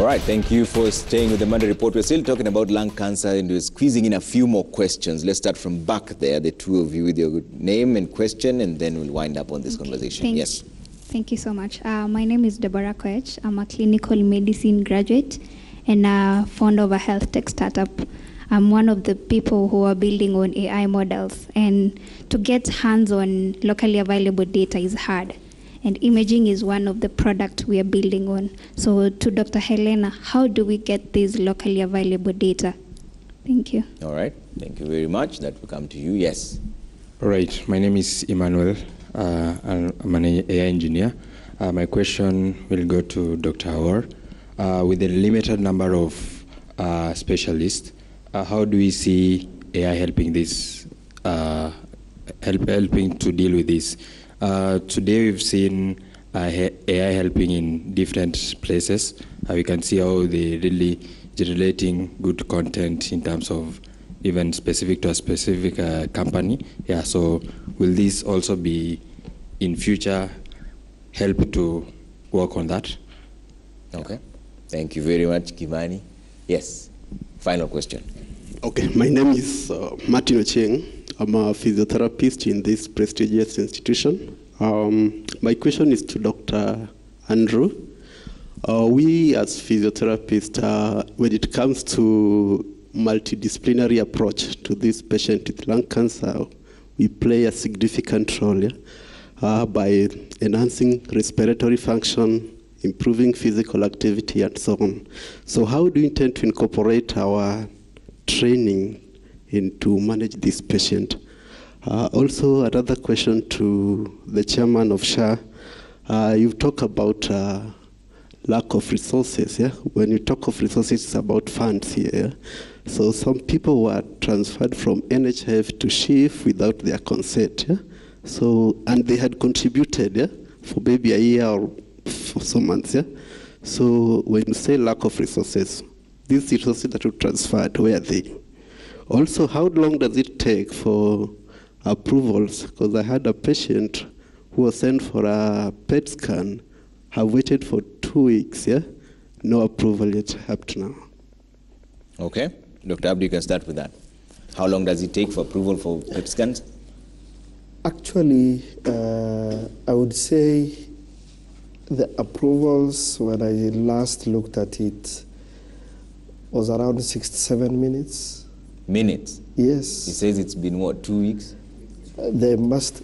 All right, thank you for staying with the Monday Report. We're still talking about lung cancer and we're squeezing in a few more questions. Let's start from back there, the two of you with your name and question, and then we'll wind up on this conversation. Yes. Thank you so much. My name is Deborah Koech. I'm a clinical medicine graduate and a founder of a health tech startup. I'm one of the people who are building on AI models, and to get hands on locally available data is hard. And imaging is one of the products we are building on. So to Dr. Helena, how do we get these locally available data? Thank you. All right, thank you very much. That will come to you. Yes. All right, my name is Emmanuel. I'm an AI engineer. My question will go to Dr. Howard. With a limited number of specialists, how do we see AI helping this, helping to deal with this? Today we've seen AI helping in different places. We can see how they're really generating good content in terms of even specific to a specific company. Yeah, so will this also be in future help to work on that? Okay, thank you very much, Kimani. Yes, final question. Okay, my name is Martin Ochieng. I'm a physiotherapist in this prestigious institution. My question is to Dr. Andrew. We as physiotherapists, when it comes to multidisciplinary approach to this patient with lung cancer, we play a significant role by enhancing respiratory function, improving physical activity, and so on. So how do you intend to incorporate our training to manage this patient? Also, another question to the chairman of SHA. You've talked about lack of resources. Yeah? When you talk of resources, it's about funds here. Yeah? So some people were transferred from NHIF to SHIF without their consent. Yeah? So, and they had contributed, yeah, for maybe a year or for some months. Yeah? So when you say lack of resources, these resources that you transferred, where are they? Also, how long does it take for approvals? Because I had a patient who was sent for a PET scan, have waited for 2 weeks, yeah? No approval yet up to now. Okay, Dr. Abdi, you can start with that. How long does it take for approval for PET scans? Actually, I would say the approvals, when I last looked at it, was around 67 minutes. Minutes? Yes. He says it's been, what, 2 weeks? There must,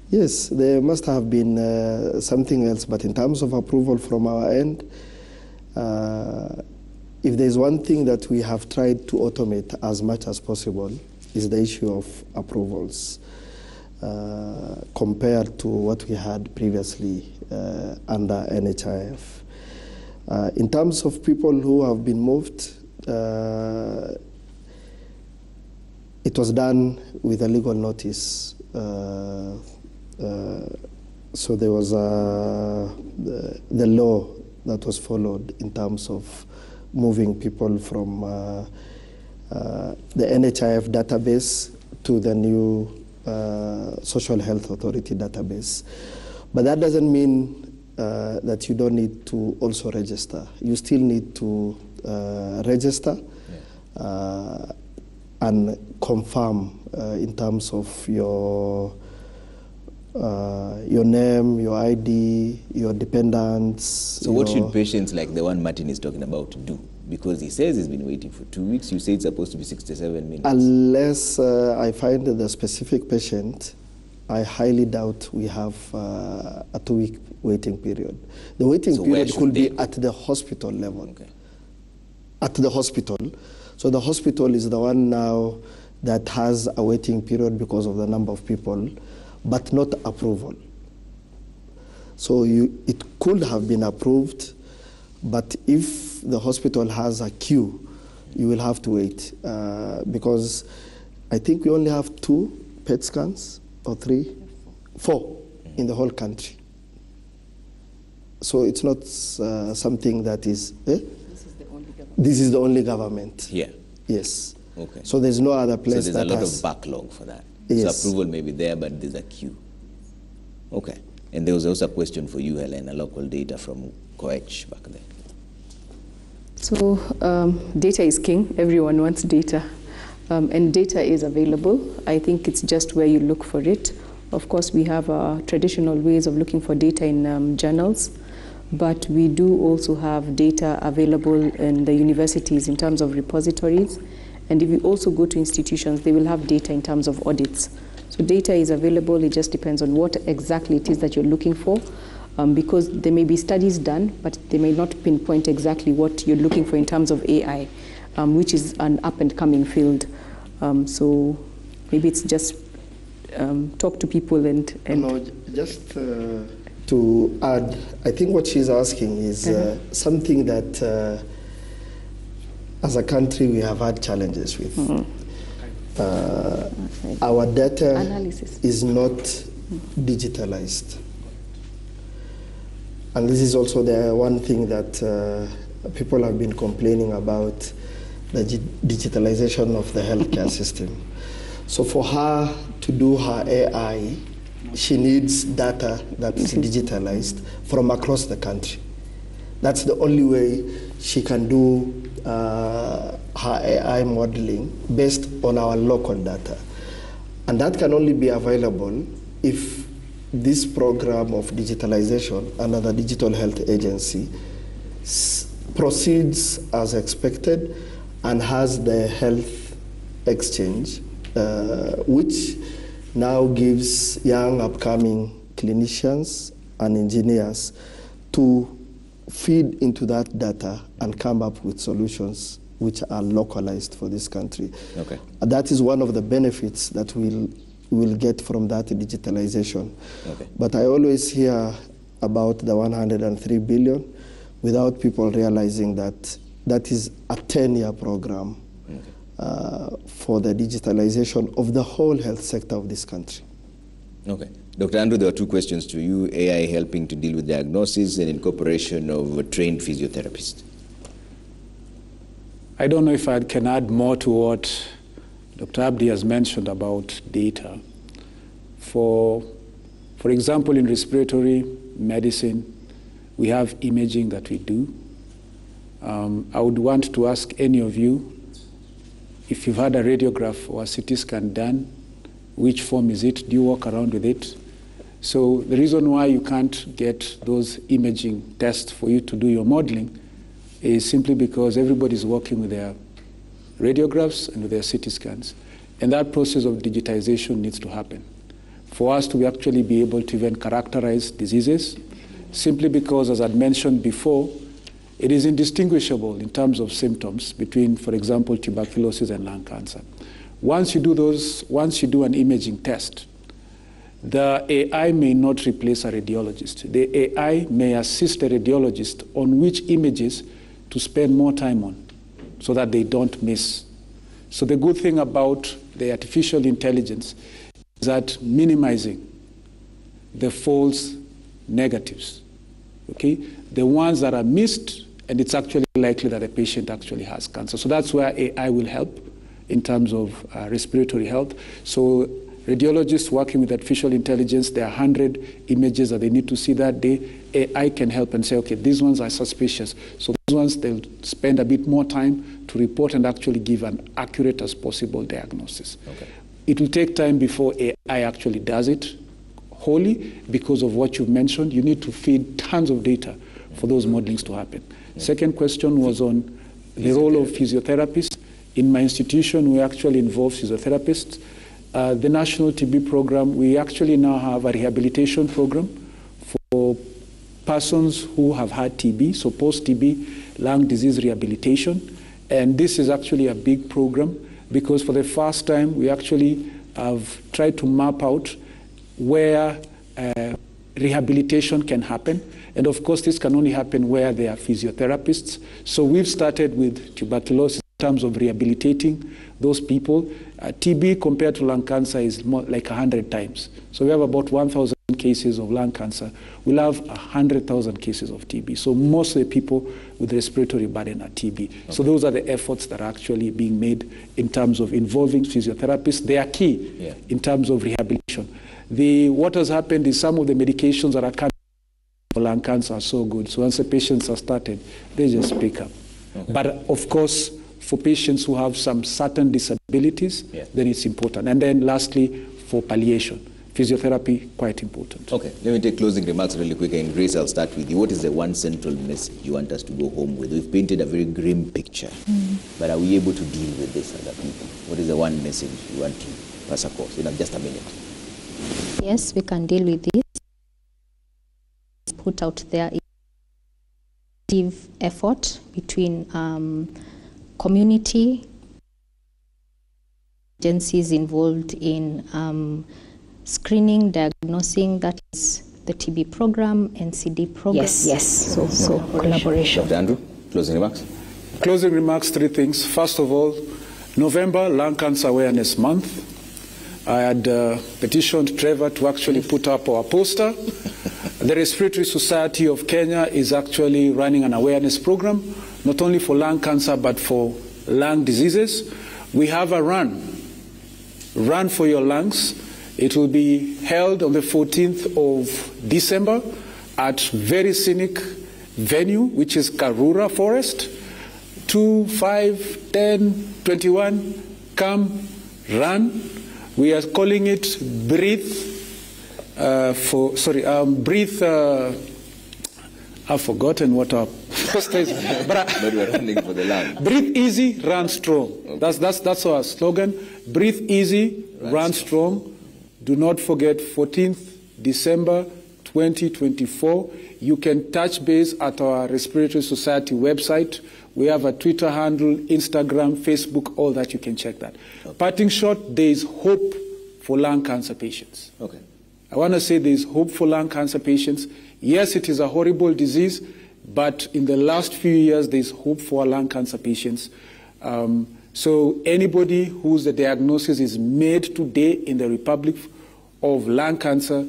yes, there must have been something else, but in terms of approval from our end, if there's one thing that we have tried to automate as much as possible is the issue of approvals compared to what we had previously under NHIF. In terms of people who have been moved, it was done with a legal notice. So there was the law that was followed in terms of moving people from the NHIF database to the new Social Health Authority database. But that doesn't mean that you don't need to also register. You still need to register. Yeah. And confirm in terms of your name, your ID, your dependents. So what should patients like the one Martin is talking about do? Because he says he's been waiting for 2 weeks. You say it's supposed to be 67 minutes. Unless I find the specific patient, I highly doubt we have a 2-week waiting period. The waiting period could be at the hospital level. Okay. At the hospital. So the hospital is the one now that has a waiting period because of the number of people, but not approval. So it could have been approved, but if the hospital has a queue, you will have to wait because I think we only have 2 PET scans or 3, 4 in the whole country. So it's not something that is... This is the only government. Yeah. Yes. Okay. So there's no other place that has... So there's a lot of backlog for that. Yes. So approval may be there, but there's a queue. Okay. And there was also a question for you, Helena, local data from Koech back there. So data is king. Everyone wants data. And data is available. I think it's just where you look for it. Of course, we have traditional ways of looking for data in journals, but we do also have data available in the universities in terms of repositories. And if you also go to institutions, they will have data in terms of audits. So data is available. It just depends on what exactly it is that you're looking for, because there may be studies done, but they may not pinpoint exactly what you're looking for in terms of AI, which is an up-and-coming field. So maybe it's just talk to people and No, just to add, I think what she's asking is something that as a country we have had challenges with. Our data is not digitalized. And this is also the one thing that people have been complaining about, the digitalization of the healthcare system. So for her to do her AI, she needs data that's digitalized from across the country. That's the only way she can do her AI modeling based on our local data. And that can only be available if this program of digitalization under the Digital Health Agency proceeds as expected and has the health exchange, which now gives young upcoming clinicians and engineers to feed into that data and come up with solutions which are localized for this country. Okay. That is one of the benefits that we'll get from that digitalization. Okay. But I always hear about the 103 billion without people realizing that that is a 10-year program for the digitalization of the whole health sector of this country. Okay. Dr. Andrew, there are two questions to you. AI helping to deal with diagnosis and incorporation of trained physiotherapists. I don't know if I can add more to what Dr. Abdi has mentioned about data. For example, in respiratory medicine, we have imaging that we do. I would want to ask any of you, if you've had a radiograph or a CT scan done, which form is it? Do you walk around with it? So the reason why you can't get those imaging tests for you to do your modeling is simply because everybody's working with their radiographs and with their CT scans. And that process of digitization needs to happen for us to actually be able to even characterize diseases, simply because, as I'd mentioned before, it is indistinguishable in terms of symptoms between, for example, tuberculosis and lung cancer. Once you do an imaging test, the AI may not replace a radiologist. The AI may assist a radiologist on which images to spend more time on so that they don't miss. So the good thing about the artificial intelligence is that minimizing the false negatives, okay? The ones that are missed, and it's actually likely that the patient actually has cancer. So that's where AI will help in terms of respiratory health. So radiologists working with artificial intelligence, there are 100 images that they need to see that day. AI can help and say, okay, these ones are suspicious. So these ones, they'll spend a bit more time to report and actually give an accurate as possible diagnosis. Okay. It will take time before AI actually does it wholly because of what you've mentioned. You need to feed tons of data for those modelings to happen. Second question was on the role of physiotherapists. In my institution, we actually involve physiotherapists. The National TB program, we actually now have a rehabilitation program for persons who have had TB, so post-TB lung disease rehabilitation. And this is actually a big program because for the first time, we actually have tried to map out where rehabilitation can happen. And of course, this can only happen where there are physiotherapists. So we've started with tuberculosis in terms of rehabilitating those people. TB compared to lung cancer is more like 100 times. So we have about 1,000 cases of lung cancer. We'll have 100,000 cases of TB. So most of the people with respiratory burden are TB. Okay. So those are the efforts that are actually being made in terms of involving physiotherapists. They are key in terms of rehabilitation. What has happened is some of the medications that are coming for lung cancer are so good. So once the patients are started, they just pick up. Okay. But of course, for patients who have some certain disabilities, then it's important. And then lastly, for palliation, physiotherapy, quite important. Okay, let me take closing remarks really quick. And Grace, I'll start with you. What is the one central message you want us to go home with? We've painted a very grim picture, but are we able to deal with this as a people? What is the one message you want to pass across in just a minute? Yes, we can deal with this. Put out there effort between community agencies involved in screening, diagnosing, that is the TB program, NCD program. Yes. So collaboration. Dr. Andrew, closing remarks. Closing remarks, three things. First of all, November, Lung Cancer Awareness Month. I had petitioned Trevor to actually put up our poster. The Respiratory Society of Kenya is actually running an awareness program, not only for lung cancer, but for lung diseases. We have a Run for Your Lungs. It will be held on the 14th of December at very scenic venue, which is Karura Forest. 2, 5, 10, 21, come, run. We are calling it Breathe. Breathe. I've forgotten what our poster is. But we're running for the lung. Breathe easy, run strong. Okay. That's our slogan. Breathe easy, run strong. Do not forget 14th December 2024. You can touch base at our Respiratory Society website. We have a Twitter handle, Instagram, Facebook, all that. You can check that. Okay. Parting shot, there is hope for lung cancer patients. Okay. I want to say there is hope for lung cancer patients. Yes, it is a horrible disease, but in the last few years, there is hope for lung cancer patients. So anybody whose the diagnosis is made today in the Republic of lung cancer,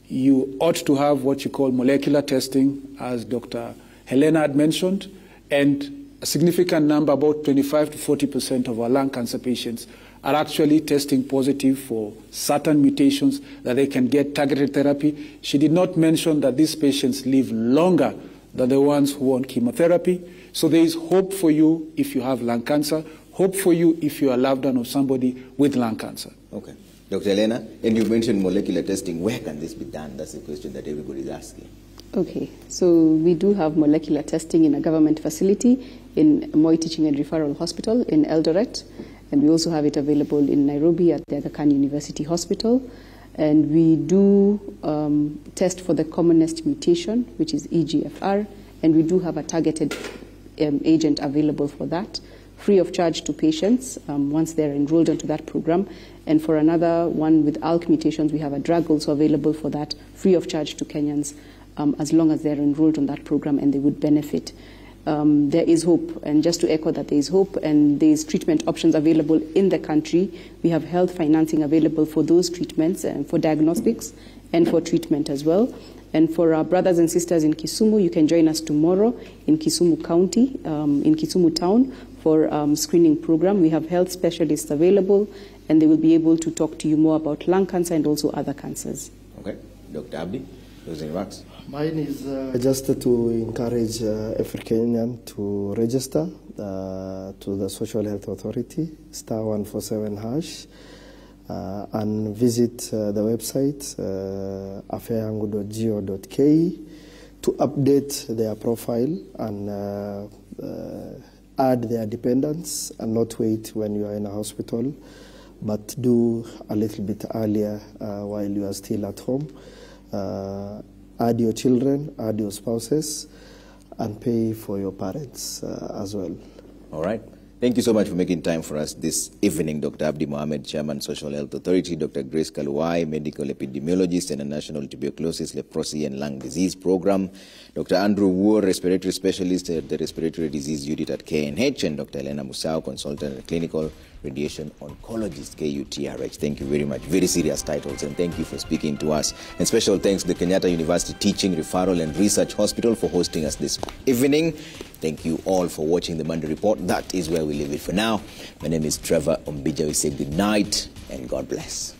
you ought to have what you call molecular testing, as Dr. Helena had mentioned, and a significant number, about 25 to 40% of our lung cancer patients are actually testing positive for certain mutations that they can get targeted therapy. She did not mention that these patients live longer than the ones who want chemotherapy. So there is hope for you if you have lung cancer, hope for you if you are loved one of somebody with lung cancer. Okay. Dr. Helena, and you mentioned molecular testing. Where can this be done? That's the question that everybody is asking. Okay, so we do have molecular testing in a government facility in Moi Teaching and Referral Hospital in Eldoret, and we also have it available in Nairobi at the Aga Khan University Hospital. And we do test for the commonest mutation, which is EGFR, and we do have a targeted agent available for that, free of charge to patients once they're enrolled into that program. And for another one with ALK mutations, we have a drug also available for that, free of charge to Kenyans, as long as they're enrolled on that program and they would benefit. There is hope, and just to echo that there is hope and there is treatment options available in the country. We have health financing available for those treatments and for diagnostics and for treatment as well. And for our brothers and sisters in Kisumu, you can join us tomorrow in Kisumu County, in Kisumu Town, for screening program. We have health specialists available, and they will be able to talk to you more about lung cancer and also other cancers. Okay. Dr. Abdi, closing remarks. Mine is just to encourage every Kenyan to register to the Social Health Authority, *147#, and visit the website afyayangu.go.ke to update their profile and add their dependents and not wait when you are in a hospital, but do a little bit earlier while you are still at home. Add your children, add your spouses, and pay for your parents as well. All right. Thank you so much for making time for us this evening, Dr. Abdi Mohamed, Chairman, Social Health Authority, Dr. Grace Kaluwai, Medical Epidemiologist and a National Tuberculosis, Leprosy and Lung Disease Program, Dr. Andrew Woor, Respiratory Specialist at the Respiratory Disease Unit at KNH, and Dr. Helena Musau, Consultant and Clinical Radiation Oncologist, KUTRH. Thank you very much. Very serious titles, and thank you for speaking to us. And special thanks to the Kenyatta University Teaching, Referral and Research Hospital for hosting us this evening. Thank you all for watching the Monday Report. That is where we leave it for now. My name is Trevor Ombija. We say good night and God bless.